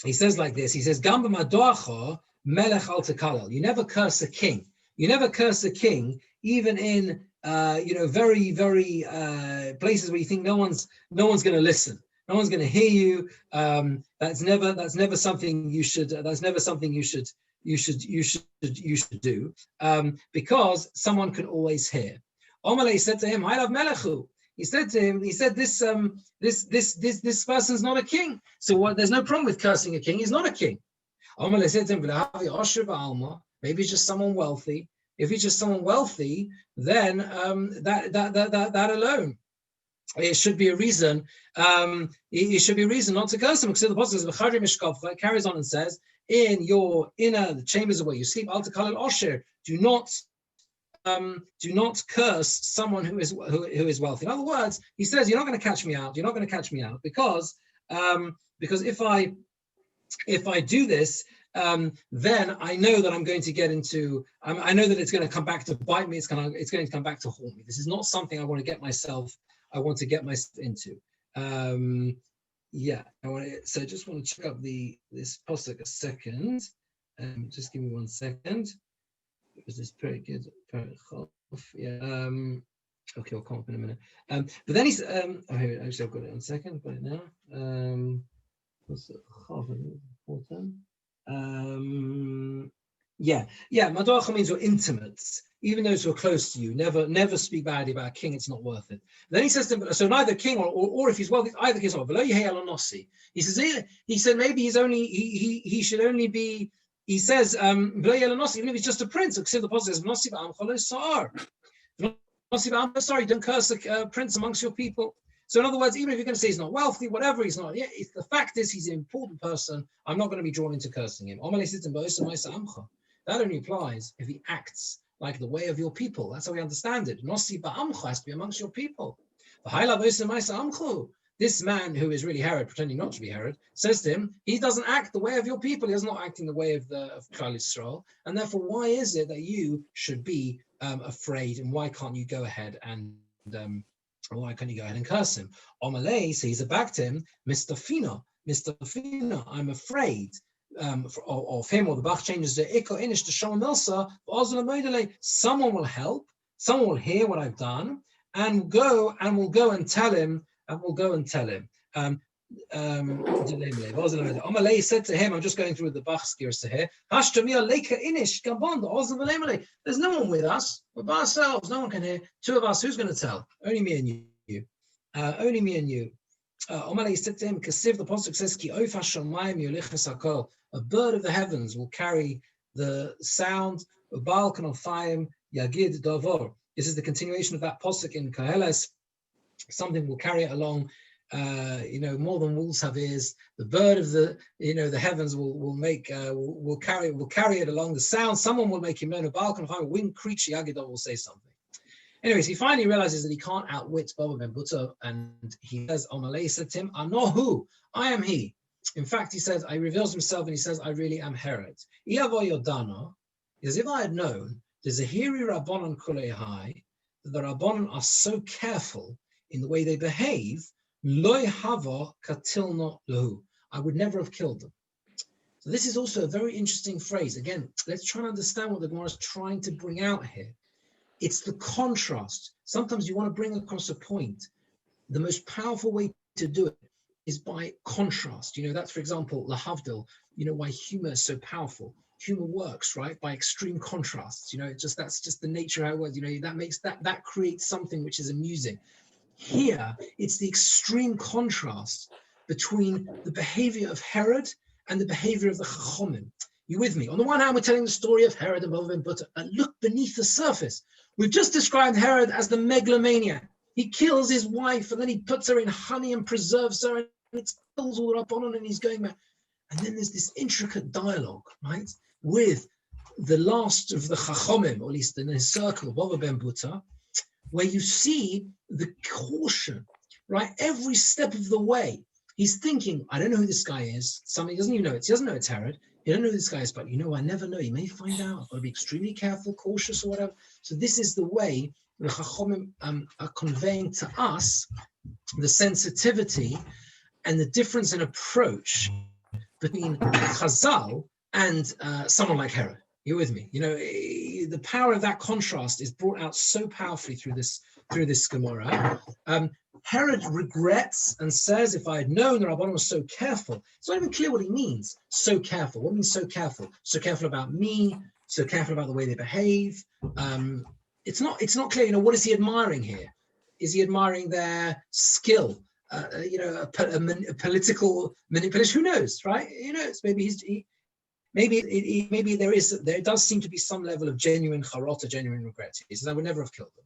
he says like this, he says, Gamba madoacha, melech al tekalel. You never curse a king. You never curse a king, even in very, very places where you think no one's going to listen, no one's going to hear you. That's never something you should. That's never something you should do, because someone can always hear. Amalei said to him, "I love Melechu." He said to him, this person's not a king. So what? There's no problem with cursing a king. He's not a king. Amalei said to him, maybe it's just someone wealthy. If he's just someone wealthy, then that alone, it should be a reason. It should be a reason not to curse him. Because the Apostle carries on and says, "In your inner chambers of where you sleep, do not curse someone who is wealthy." In other words, he says, "You're not going to catch me out. You're not going to catch me out because if I do this." Then I know that I'm going to get into. I know that it's going to come back to bite me. It's going to come back to haunt me. This is not something I want to get myself into. So I just want to check up this pasuk a second. Just give me 1 second. Because it's very good. Yeah. Okay, I'll come up in a minute. But then he's. Here, actually, I've got it in a second. Got it now. What's it? Important. Madoacha means you're intimates, even those who are close to you. Never speak badly about a king. It's not worth it. Then he says to him, so neither king or if he's wealthy, either king or below. He said maybe he should only be. He says even if he's just a prince. The Apostle says sorry, don't curse a prince amongst your people. So in other words, even if you're going to say he's not wealthy, whatever, he's not. Yeah, the fact is he's an important person. I'm not going to be drawn into cursing him. That only applies if he acts like the way of your people. That's how we understand it. Nosi ba'amcha has to be amongst your people. This man who is really Herod, pretending not to be Herod, says to him, he doesn't act the way of your people. He is not acting the way of Klal Yisrael. And therefore, why is it that you should be afraid? And why can't you go ahead and why can't you go ahead and curse him? Amalei says back to him, Mr. Fina, I'm afraid of him, or the Bach changes the Iko Inish to Shom Milsa, someone will help, someone will hear what I've done, and will go and tell him. Amalei said to him, I'm just going through the Bach's Girsa here. There's no one with us. We're by ourselves. No one can hear. Two of us. Who's going to tell? Only me and you. Only me and you. Amalei said to him, Kasiv, the pasuk says, Ki oif hashamayim yolichas hakol. A bird of the heavens will carry the sound. Baal kanofayim yagid davor. This is the continuation of that pasuk in Koheles. Something will carry it along. More than wolves have ears. The bird of the heavens will carry it along. The sound, someone will make him known. A balkan winged creature Yagidov will say something. Anyways, he finally realizes that he can't outwit Bava ben Buta, and he says, Amalei said to him, I'm not who, I am he. In fact, he says, he reveals himself and he says, I really am Herod. Because if I had known, there's a Hiri Rabbanon Kulehai, that the Rabbanon are so careful in the way they behave, Loi Hava Katilno Lahu. I would never have killed them. So this is also a very interesting phrase. Again, let's try and understand what the Gemara is trying to bring out here. It's the contrast. Sometimes you want to bring across a point. The most powerful way to do it is by contrast. That's, for example, lahavdil, why humor is so powerful. Humor works, right, by extreme contrasts. That's just the nature of how it works. That creates something which is amusing. Here, it's the extreme contrast between the behavior of Herod and the behavior of the Chachomim. You with me? On the one hand, we're telling the story of Herod and Bava ben Butter, and look beneath the surface. We've just described Herod as the megalomaniac. He kills his wife, and then he puts her in honey and preserves her, and it spills all up on her, and he's going back. And then there's this intricate dialogue, right, with the last of the Chachomim, or at least in his circle, Bava ben Butter, where you see the caution, right? Every step of the way, he's thinking, I don't know who this guy is. Somebody doesn't even know it. He doesn't know it's Herod. He doesn't know who this guy is, but I never know. He may find out. I've got to be extremely careful, cautious, or whatever. So this is the way the Chachomim are conveying to us the sensitivity and the difference in approach between Chazal and someone like Herod. You're with me? The power of that contrast is brought out so powerfully through this Gemora. Herod regrets and says, if I had known the Rabbanon was so careful, it's not even clear what he means, so careful. What means so careful? So careful about me, so careful about the way they behave. It's not clear, what is he admiring here? Is he admiring their skill? A political manipulation? Who knows, right? Who knows? Maybe there does seem to be some level of genuine charota, genuine regret. He says, I would never have killed them.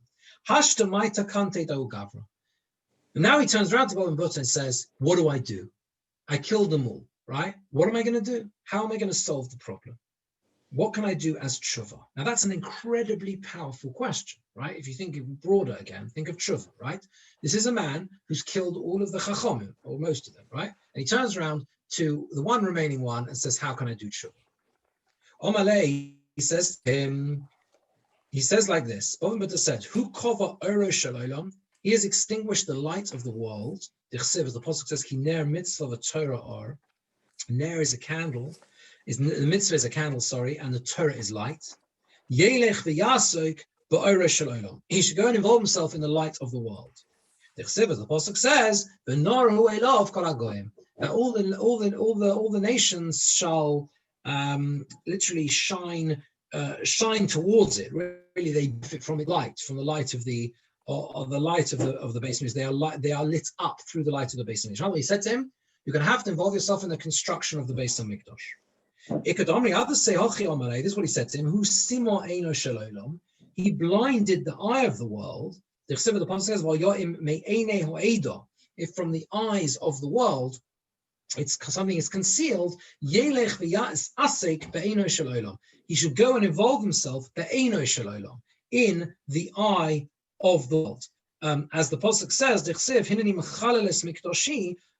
Hashta maita kante da'u gavra. And now he turns around to Bava ben Butter and says, what do I do? I killed them all, right? What am I going to do? How am I going to solve the problem? What can I do as tshuva? Now that's an incredibly powerful question, right? If you think broader again, think of tshuva, right? This is a man who's killed all of the chachomim, or most of them, right? And he turns around to the one remaining one and says, how can I do tshuva? Omalei, he says like this, Bava ben Butter said, Hu kova oro shel olam, he has extinguished the light of the world. The Pasuk says, Ki ner mitzvah v'Torah or. Ner is a candle, the mitzvah is a candle, and the Torah is light. Yelech v'yasok ba'oro shel olam. He should go and involve himself in the light of the world. The Pasuk says, V'nor hu elav kol hagoyim. That all the nations shall literally shine towards it. Really, they benefit from the light of the light of the Beis Hamikdash. They are lit up through the light of the Beis Hamikdash. He said to him, you're going to have to involve yourself in the construction of the Beis Hamikdash. Others say, this is what he said to him, Hu simo eino shel olam. He blinded the eye of the world. The Pasuk says, if from the eyes of the world something is concealed, he should go and involve himself in the eye of the world. As the Pasuk says,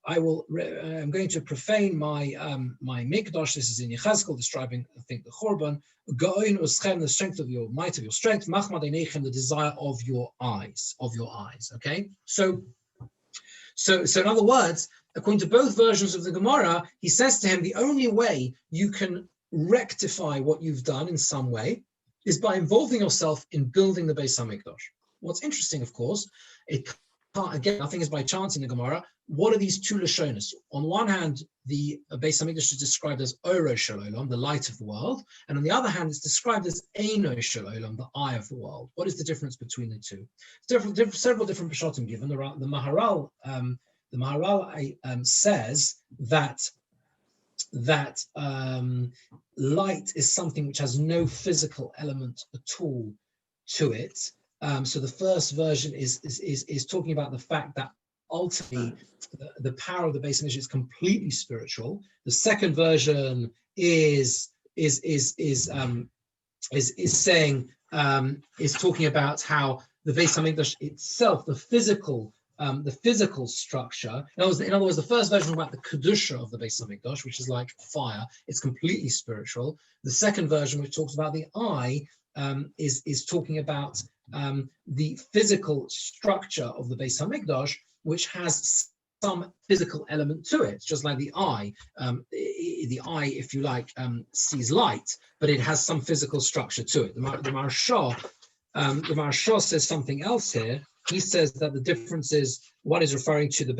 I'm going to profane my mikdash. This is in Yechezkel, describing, I think, the Chorban. The strength of your might, of your strength. The desire of your eyes. Okay. So in other words, according to both versions of the Gemara, he says to him, the only way you can rectify what you've done in some way is by involving yourself in building the Beis Hamikdash. What's interesting, of course, again, nothing is by chance in the Gemara. What are these two lashonas? On one hand, the Beis Hamikdash is described as Oro Shel Olam, the light of the world, and on the other hand, it's described as Eino Shel Olam, the eye of the world. What is the difference between the two? Several different Peshatim given. The Maharal says that light is something which has no physical element at all to it. So the first version is talking about the fact that ultimately the power of the Beis Hamikdash is completely spiritual. The second version is talking about how the Beis Hamikdash itself, the physical the physical structure. In other words, the first version about the kedusha of the Beis Hamikdash, which is like fire. It's completely spiritual. The second version, which talks about the eye, is talking about the physical structure of the Beis Hamikdash, which has some physical element to it, just like the eye. The eye, if you like, sees light, but it has some physical structure to it. The Maharsha says something else here. He says that the difference is one is referring to the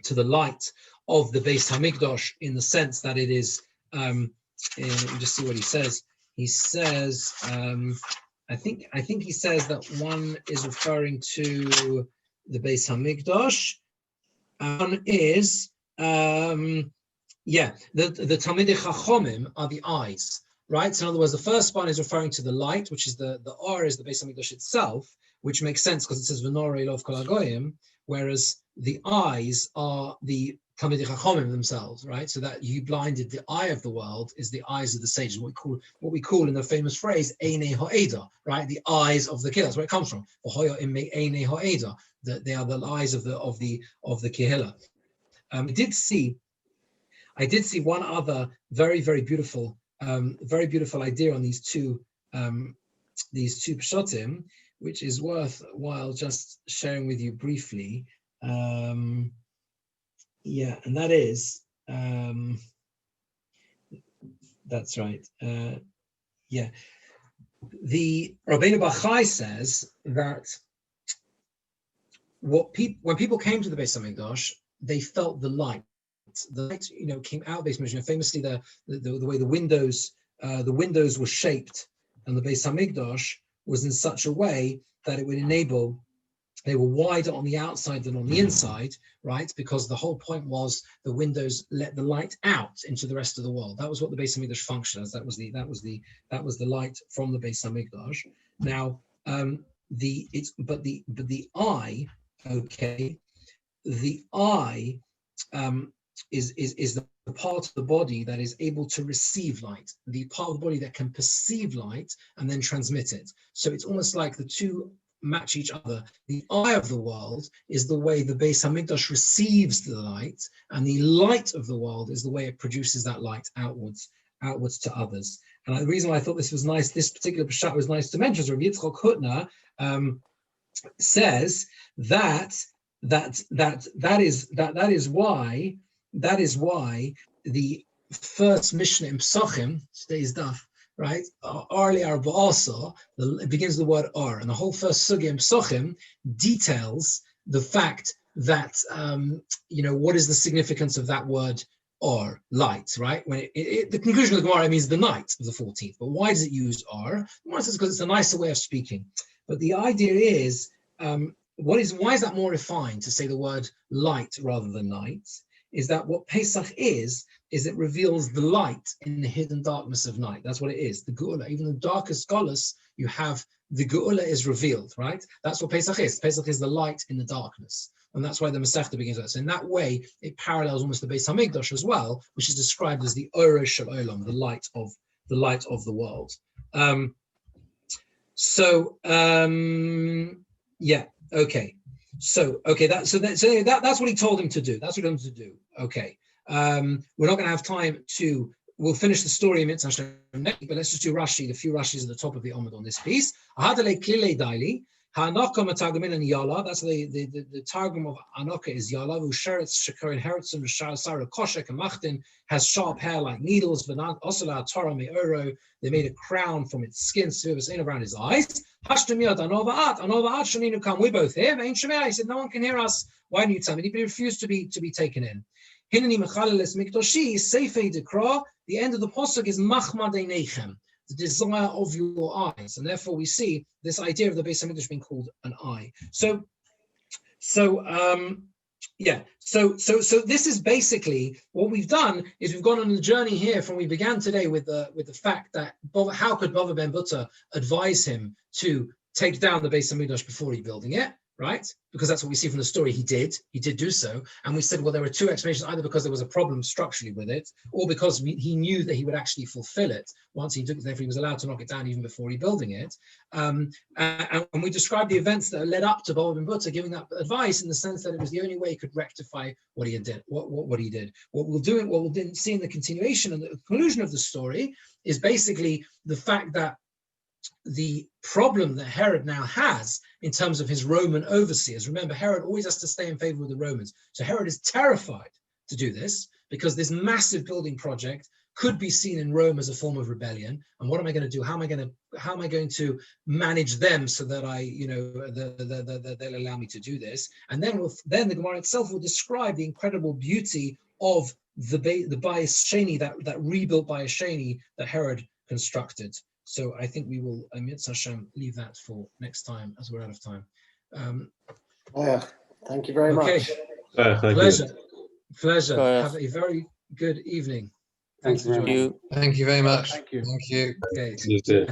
to the light of the Beis Hamikdash in the sense that it is. Let me just see what he says. He says, I think he says that one is referring to the Beis Hamikdash. One is, the Talmidei Chachomim are the eyes, right? So in other words, the first one is referring to the light, which is the or is the Beis Hamikdash itself, which makes sense because it says V'norei Elov Kol HaGoyim, whereas the eyes are the Talmidei Chachomim themselves, right? So that you blinded the eye of the world is the eyes of the sages, what we call in the famous phrase Einei Ha'eda, right? The eyes of the kehillah. That's where it comes from. Einei Ha'eda. They are the eyes of the kehillah. I did see one other very, very beautiful idea on these two pshatim, which is worthwhile just sharing with you briefly. And that is, that's right. The Rabbeinu Bachai says that when people came to the Beis Hamikdash, they felt the light. The light, came out of the Beis Hamikdash. Famously, the way the windows were shaped, and the Beis Hamikdash was in such a way that it would enable. They were wider on the outside than on the inside, right? Because the whole point was the windows let the light out into the rest of the world. That was what the Beis Hamikdash functioned as. That was the light from the Beis Hamikdash. Now, the eye, okay, the eye is the part of the body that is able to receive light, the part of the body that can perceive light and then transmit it. So it's almost like the two match each other. The eye of the world is the way the Beis Hamikdash receives the light, and the light of the world is the way it produces that light outwards to others. And the reason why I thought this was nice, this particular pshat was nice to mention, is Rabbi Yitzchok Hutner says that is why the first Mishnah in Psachim, today's daf, right? It begins the word or, and the whole first sugya in Psachim details the fact that what is the significance of that word or, light, right? When the conclusion of the Gemora means the night of the 14th, but why does it use or? One says because it's a nicer way of speaking. But the idea is, why is that more refined to say the word light rather than night? Is that what Pesach is it reveals the light in the hidden darkness of night. That's what it is. The Geula, even the darkest scholars, you have the Geula is revealed, right? That's what Pesach is. Pesach is the light in the darkness. And that's why the Masechta begins with that. So in that way, it parallels almost the Beis Hamikdash as well, which is described as the Oro Shel Olam, the light of the world. Okay. That's what he told him to do. That's what he told him to do. Okay. We're not going to have time we'll finish the story in Mitzvah next, but let's just do Rashi, the few Rashis at the top of the Omid on this piece. That's the Targum of Anoka is Yala, who Sheretz Shekarin Herzon, Shara Koshek and Machtin, has sharp hair like needles, but Osala Torah Me'oro, they made a crown from its skin, service in around his eyes. Hashtemiyot Anova Shaninu come, we're both here. He said, no one can hear us. Why don't you tell me? He refused to be taken in. Hinani Mechaleles Mikdoshi, Seifei Dekra, the end of the Pasuk is Machmad Einechem, the desire of your eyes. And therefore we see this idea of the Beis Hamikdash being called an eye. So this is basically what we've done, is we've gone on the journey here from we began today with the fact that how could Bava ben Buta advise him to take down the Beis Hamikdash before he building it? right? Because that's what we see from the story. He did do so. And we said, well, there were two explanations, either because there was a problem structurally with it, or because he knew that he would actually fulfill it once he took it, therefore he was allowed to knock it down even before rebuilding it. And we described the events that led up to Baba ben Butta giving that advice, in the sense that it was the only way he could rectify what he did. What he did. What we'll then see in the continuation and the conclusion of the story is basically the fact that the problem that Herod now has in terms of his Roman overseers. Remember, Herod always has to stay in favor with the Romans. So Herod is terrified to do this, because this massive building project could be seen in Rome as a form of rebellion. And what am I going to do? How am I going to manage them so that they'll allow me to do this? And then the Gemara itself will describe the incredible beauty of the Bayis Sheni, that rebuilt Bayis Sheni that Herod constructed. So I think we will, Mitzvah Hashem, leave that for next time, as we're out of time. Thank you very much. Pleasure. Have a very good evening. Thanks for joining. Thank you very much. Thank you. Thank you. Okay. You too.